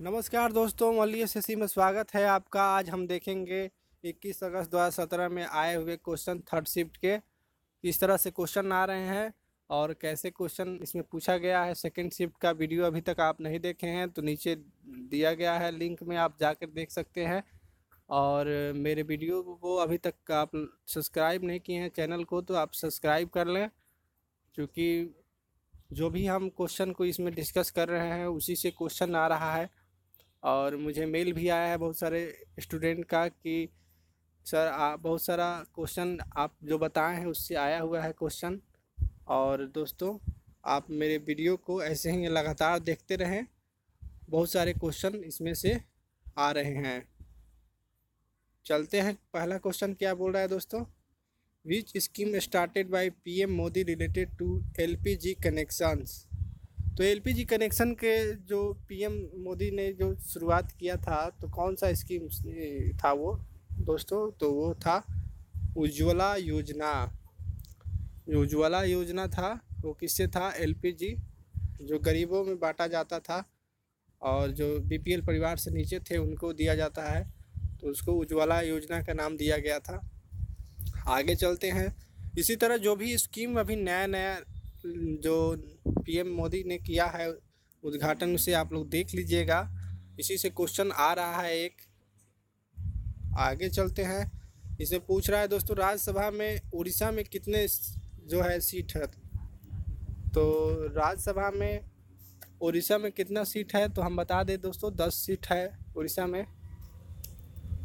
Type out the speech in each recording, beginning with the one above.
नमस्कार दोस्तों, मल्लिय सेसी में स्वागत है आपका। आज हम देखेंगे 21 अगस्त 2017 में आए हुए क्वेश्चन थर्ड शिफ्ट के किस तरह से क्वेश्चन आ रहे हैं और कैसे क्वेश्चन इसमें पूछा गया है। सेकंड शिफ्ट का वीडियो अभी तक आप नहीं देखे हैं तो नीचे दिया गया है लिंक में, आप जाकर देख सकते हैं। और मेरे वीडियो को अभी तक आप सब्सक्राइब नहीं किए हैं चैनल को तो आप सब्सक्राइब कर लें, क्योंकि जो भी हम क्वेश्चन को इसमें डिस्कस कर रहे हैं उसी से क्वेश्चन आ रहा है। और मुझे मेल भी आया है बहुत सारे स्टूडेंट का कि सर बहुत सारा क्वेश्चन आप जो बताए हैं उससे आया हुआ है क्वेश्चन। और दोस्तों, आप मेरे वीडियो को ऐसे ही लगातार देखते रहें, बहुत सारे क्वेश्चन इसमें से आ रहे हैं। चलते हैं, पहला क्वेश्चन क्या बोल रहा है दोस्तों। Which scheme started by PM Modi related to LPG connections. तो एलपीजी कनेक्शन के जो पीएम मोदी ने जो शुरुआत किया था तो कौन सा स्कीम था वो दोस्तों, तो वो था उज्ज्वला योजना। उज्ज्वला योजना था वो किससे था, एलपीजी जो गरीबों में बांटा जाता था और जो बीपीएल परिवार से नीचे थे उनको दिया जाता है, तो उसको उज्ज्वला योजना का नाम दिया गया था। आगे चलते हैं। इसी तरह जो भी स्कीम अभी नया नया जो पीएम मोदी ने किया है उद्घाटन, उसे आप लोग देख लीजिएगा। इसी से क्वेश्चन आ रहा है एक। आगे चलते हैं। इसे पूछ रहा है दोस्तों, राज्यसभा में उड़ीसा में कितने जो है सीट है। तो राज्यसभा में उड़ीसा में कितना सीट है तो हम बता दें दोस्तों, 10 सीट है उड़ीसा में।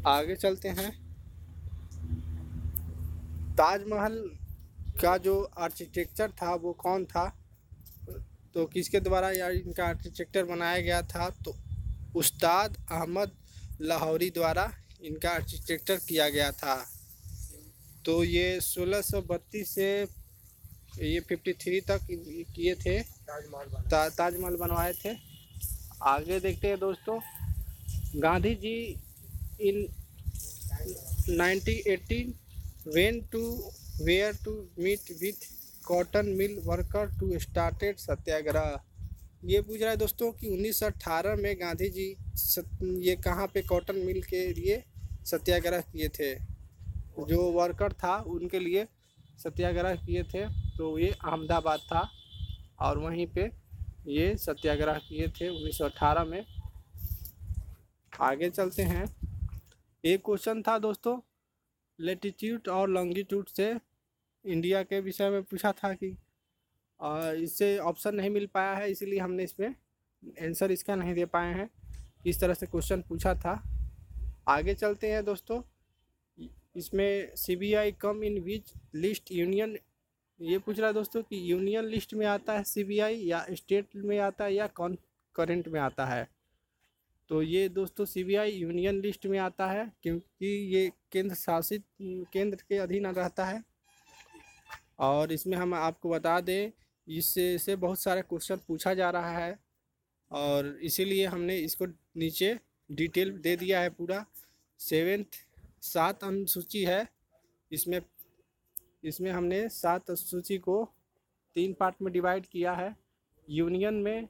आगे चलते हैं। ताजमहल का जो आर्किटेक्चर था वो कौन था, तो किसके द्वारा यार इनका आर्किटेक्चर बनाया गया था, तो उस्ताद अहमद लाहौरी द्वारा इनका आर्किटेक्चर किया गया था। तो ये 1632 से ये 53 तक किए थे, ताजमहल बनवाए थे। आगे देखते हैं दोस्तों। Gandhi ji in 1918 went to where to meet with cotton mill worker to started satyagraha. ये पूछ रहा है दोस्तों कि 1918 में गांधी जी ये कहाँ पे कॉटन मिल के लिए सत्याग्रह किए थे, जो वर्कर था उनके लिए सत्याग्रह किए थे, तो ये अहमदाबाद था और वहीं पे ये सत्याग्रह किए थे 1918 में। आगे चलते हैं। एक क्वेश्चन था दोस्तों, लेटीट्यूड और लॉन्गिट्यूड से इंडिया के विषय में पूछा था कि इससे ऑप्शन नहीं मिल पाया है, इसीलिए हमने इसमें आंसर इसका नहीं दे पाए हैं। इस तरह से क्वेश्चन पूछा था। आगे चलते हैं दोस्तों। इसमें सीबीआई कम इन विच लिस्ट यूनियन, ये पूछ रहा है दोस्तों कि यूनियन लिस्ट में आता है सीबीआई या स्टेट में आता है या कॉन्करेंट में आता है। तो ये दोस्तों सीबीआई यूनियन लिस्ट में आता है, क्योंकि ये केंद्र शासित केंद्र के अधीन रहता है। और इसमें हम आपको बता दें, इससे बहुत सारा क्वेश्चन पूछा जा रहा है और इसीलिए हमने इसको नीचे डिटेल दे दिया है पूरा। 7 अनुसूची है इसमें। इसमें हमने 7 अनुसूची को 3 पार्ट में डिवाइड किया है। यूनियन में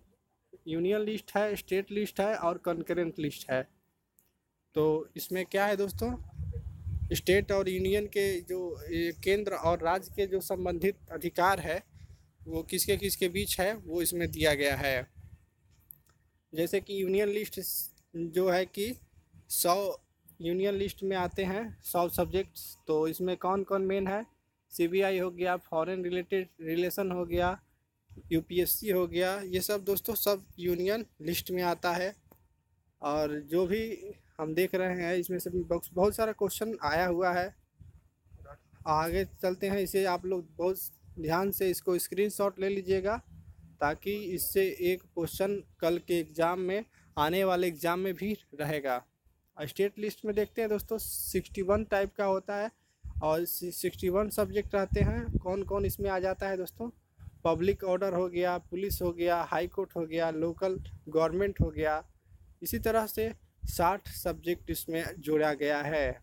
यूनियन लिस्ट है, स्टेट लिस्ट है और कॉन्करेंट लिस्ट है। तो इसमें क्या है दोस्तों, स्टेट और यूनियन के जो केंद्र और राज्य के जो संबंधित अधिकार है वो किसके किसके बीच है वो इसमें दिया गया है। जैसे कि यूनियन लिस्ट जो है कि 100 यूनियन लिस्ट में आते हैं 100 सब्जेक्ट्स। तो इसमें कौन कौन मेन है, सीबीआई हो गया, फॉरेन रिलेटेड रिलेशन हो गया, यूपीएससी हो गया, ये सब दोस्तों सब यूनियन लिस्ट में आता है। और जो भी हम देख रहे हैं इसमें से बहुत सारा क्वेश्चन आया हुआ है। आगे चलते हैं। इसे आप लोग बहुत ध्यान से इसको स्क्रीनशॉट ले लीजिएगा, ताकि इससे एक क्वेश्चन कल के एग्ज़ाम में, आने वाले एग्ज़ाम में भी रहेगा। स्टेट लिस्ट में देखते हैं दोस्तों 61 टाइप का होता है और 61 सब्जेक्ट रहते हैं। कौन कौन इसमें आ जाता है दोस्तों, पब्लिक ऑर्डर हो गया, पुलिस हो गया, हाई कोर्ट हो गया, लोकल गवर्नमेंट हो गया। इसी तरह से 60 सब्जेक्ट इसमें जोड़ा गया है।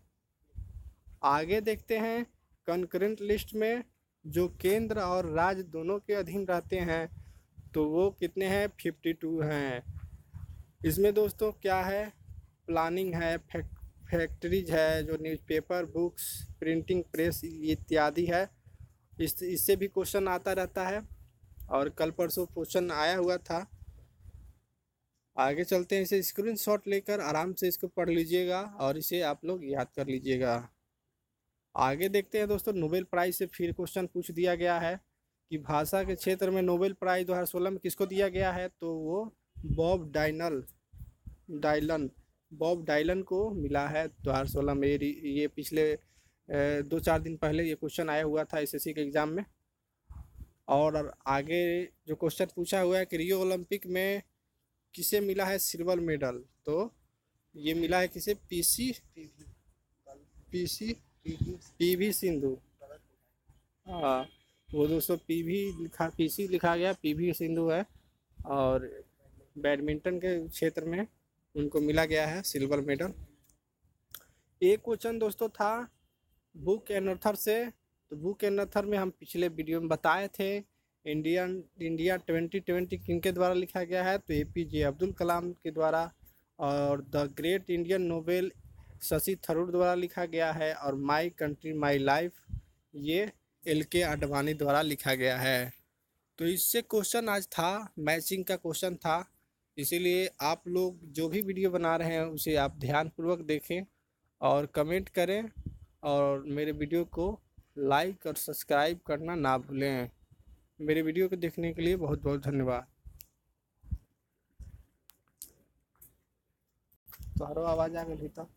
आगे देखते हैं। कंकरेंट लिस्ट में जो केंद्र और राज्य दोनों के अधीन रहते हैं तो वो कितने हैं, 52 हैं। इसमें दोस्तों क्या है, प्लानिंग है, फैक्ट्रीज है, जो न्यूज़पेपर, बुक्स, प्रिंटिंग प्रेस इत्यादि है। इससे भी क्वेश्चन आता रहता है और कल परसों क्वेश्चन आया हुआ था। आगे चलते हैं, इसे स्क्रीनशॉट लेकर आराम से इसको पढ़ लीजिएगा और इसे आप लोग याद कर लीजिएगा। आगे देखते हैं दोस्तों, नोबेल प्राइज से फिर क्वेश्चन पूछ दिया गया है कि भाषा के क्षेत्र में नोबेल प्राइज 2016 में किसको दिया गया है, तो वो बॉब डायलन बॉब डायलन को मिला है 2016 में। ये पिछले 2-4 दिन पहले ये क्वेश्चन आया हुआ था एसएससी के एग्ज़ाम में। और आगे जो क्वेश्चन पूछा हुआ है कि रियो ओलंपिक में किसे मिला है सिल्वर मेडल, तो ये मिला है किसे, पीसी पीवी सिंधु। हाँ, वो दोस्तों पीसी लिखा गया, पीवी सिंधु है। और बैडमिंटन के क्षेत्र में उनको मिला गया है सिल्वर मेडल। एक क्वेश्चन दोस्तों था बुक एंड ऑथर से, तो बुक एंड ऑथर में हम पिछले वीडियो में बताए थे इंडिया 2020 किनके द्वारा लिखा गया है, तो एपीजे अब्दुल कलाम के द्वारा। और the great Indian novel Shashi Tharoor द्वारा लिखा गया है। और माई कंट्री माई लाइफ ये एल.के. आडवाणी द्वारा लिखा गया है। तो इससे क्वेश्चन आज था, मैचिंग का क्वेश्चन था। इसीलिए आप लोग जो भी वीडियो बना रहे हैं उसे आप ध्यानपूर्वक देखें और कमेंट करें, और मेरे वीडियो को लाइक और सब्सक्राइब करना ना भूलें। मेरे वीडियो को देखने के लिए बहुत बहुत धन्यवाद। तो आवाज़ आ गई था।